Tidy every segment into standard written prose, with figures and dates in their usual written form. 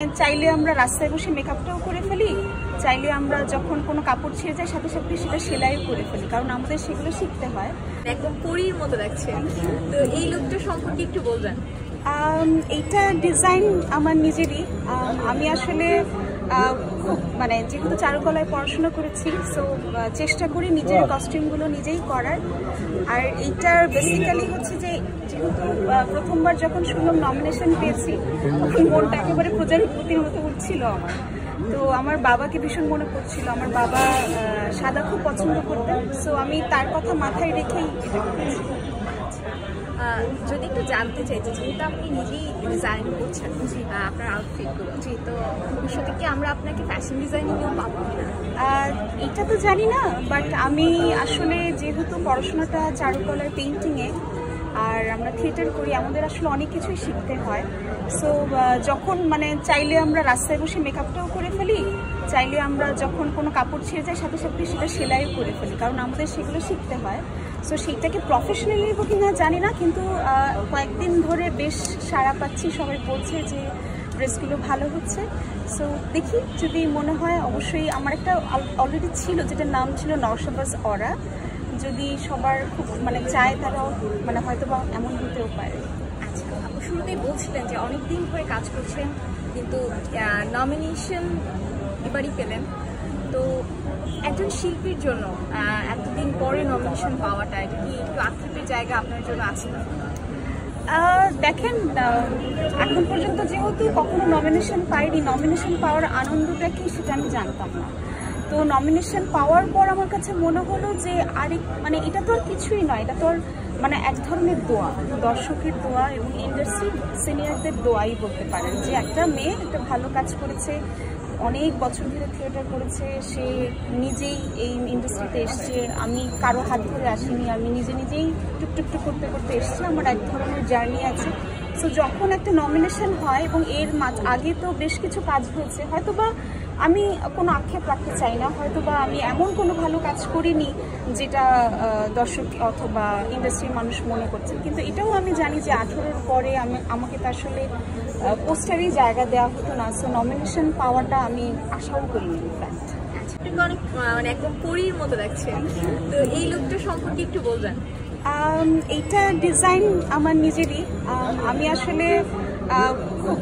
চাইলে আমরা রাস্তায় বসে মেকআপটাও করে ফেলি, চাইলে আমরা যখন কোনো কাপড় ছিঁড়ে যায় সাথে সাথে সেটা সেলাইও করে ফেলি, কারণ আমাদের সেগুলো শিখতে হয়। একদম পরীর মতো লাগছে। তো এই লুকটা সম্পর্কে একটু বলবেন? এইটা ডিজাইন আমার নিজেরই। আমি আসলে খুব যেহেতু চারুকলায় পড়াশোনা করেছি, সো চেষ্টা করি নিজের কস্টিউমগুলো নিজেই করার। আর এইটার বেসিক্যালি হচ্ছে যে যেহেতু প্রথমবার যখন শুনলাম নমিনেশন পেয়েছি, তখন মনটা একেবারে প্রজাপতির মতো উঠছিল আমার। তো আমার বাবাকে ভীষণ মনে পড়ছিল, আমার বাবা সাদা খুব পছন্দ করতেন, সো আমি তার কথা মাথায় রেখেই এটা করেছি। যদি একটু জানতে চাই যে যেহেতু আপনি নিজেই ডিজাইন করছেন আপনার আউটফিটগুলো, তো ভবিষ্যতে কি আমরা আপনাকে ফ্যাশন ডিজাইনিংও পাবো কিনা? এটা তো জানি না, বাট আমি আসলে যেহেতু পড়াশোনাটা চারুকলার পেইন্টিংয়ে, আর আমরা থিয়েটার করি, আমাদের আসলে অনেক কিছুই শিখতে হয়। সো যখন চাইলে আমরা রাস্তায় বসে মেকআপটাও করে ফেলি, চাইলে আমরা যখন কোনো কাপড় ছিঁড়ে যায় সাথে সাথে সেটা সেলাইও করে ফেলি, কারণ আমাদের সেগুলো শিখতে হয়। সো সেইটাকে প্রফেশনালি নেবো কিনা জানি না, কিন্তু কয়েকদিন ধরে বেশ সাড়া পাচ্ছি, সবাই বলছে যে ড্রেসগুলো ভালো হচ্ছে। সো দেখি, যদি মনে হয় অবশ্যই। আমার একটা অলরেডি ছিল যেটার নাম ছিল নওশাবাজ অরা, যদি সবার খুব চায় তারাও হয়তো বা এমন হতেও পারে। আচ্ছা, আপনি শুরুতেই বলছিলেন যে অনেকদিন ধরে কাজ করছেন, কিন্তু নমিনেশন এবারই পেলেন। তো একজন শিল্পীর জন্য এতদিন পরে নমিনেশন পাওয়াটা, এটা কি একটু আক্ষেপের জায়গা আপনার জন্য আছে? দেখেন, এখন পর্যন্ত যেহেতু কখনো নমিনেশন পাইনি, নমিনেশন পাওয়ার আনন্দটা কি সেটা আমি জানতাম না। তো নমিনেশন পাওয়ার পর আমার কাছে মনে হলো যে আরেক এটা তো আর কিছুই নয়, এটা তো আর এক ধরনের দোয়া, দর্শকের দোয়া এবং ইন্ডাস্ট্রি সিনিয়রদের দোয়াই বলতে পারেন, যে একটা মেয়ে একটা ভালো কাজ করেছে, অনেক বছর ধরে থিয়েটার করেছে, সে নিজেই এই ইন্ডাস্ট্রিতে এসছে, আমি কারো হাত ধরে আসিনি, আমি নিজেই টুকটুক করতে করতে এসছি, আমার এক ধরনের জার্নি আছে। সো যখন একটা নমিনেশন হয়, এবং এর আগে তো বেশ কিছু কাজ হয়েছে, হয়তোবা আমি কোনো আক্ষেপ রাখতে চাই না, হয়তোবা আমি এমন কোনো ভালো কাজ করিনি যেটা দর্শক অথবা ইন্ডাস্ট্রির মানুষ মনে করছে, কিন্তু এটাও আমি জানি যে 18-র পরে আমাকে তো আসলে পোস্টারেই জায়গা দেওয়া হতো না। সো নমিনেশন পাওয়াটা আমি আশাও করিনি। ইনফ্যাক্ট অনেক একদম পরীর মতো লাগছে। তো এই লুকটা সম্পর্কে একটু বলবেন? এইটা ডিজাইন আমার নিজেরই। আমি আসলে খুব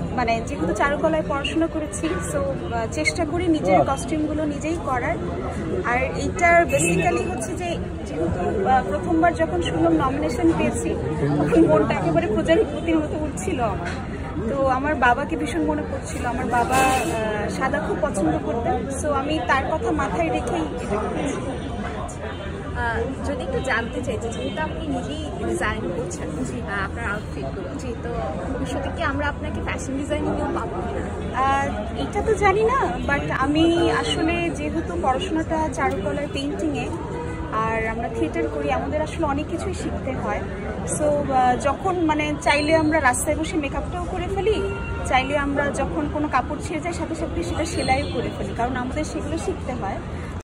যেহেতু চারুকলায় পড়াশোনা করেছি, সো চেষ্টা করি নিজের কস্টিউমগুলো নিজেই করার। আর এইটার বেসিক্যালি হচ্ছে যে যেহেতু প্রথমবার যখন শুনলাম নমিনেশন পেয়েছি, তখন মনটা একেবারে প্রজাপতির মতো উঠছিল আমার। তো আমার বাবাকে ভীষণ মনে পড়ছিল, আমার বাবা সাদা খুব পছন্দ করতেন, সো আমি তার কথা মাথায় রেখেই এটা করেছি। যদি একটু জানতে চাই যে যেহেতু আপনি নিজেই ডিজাইন করছেন আপনার আউটফিটগুলো, তো ভবিষ্যতে কি আমরা আপনাকে ফ্যাশন ডিজাইনিংও পাবো কিনা? এটা তো জানি না, বাট আমি আসলে যেহেতু পড়াশোনাটা চারুকলার পেইন্টিংয়ে, আর আমরা থিয়েটার করি, আমাদের আসলে অনেক কিছুই শিখতে হয়। সো যখন চাইলে আমরা রাস্তায় বসে মেকআপটাও করে ফেলি, চাইলে আমরা যখন কোনো কাপড় ছিঁড়ে যায় সাথে সাথে সেটা সেলাইও করে ফেলি, কারণ আমাদের সেগুলো শিখতে হয়।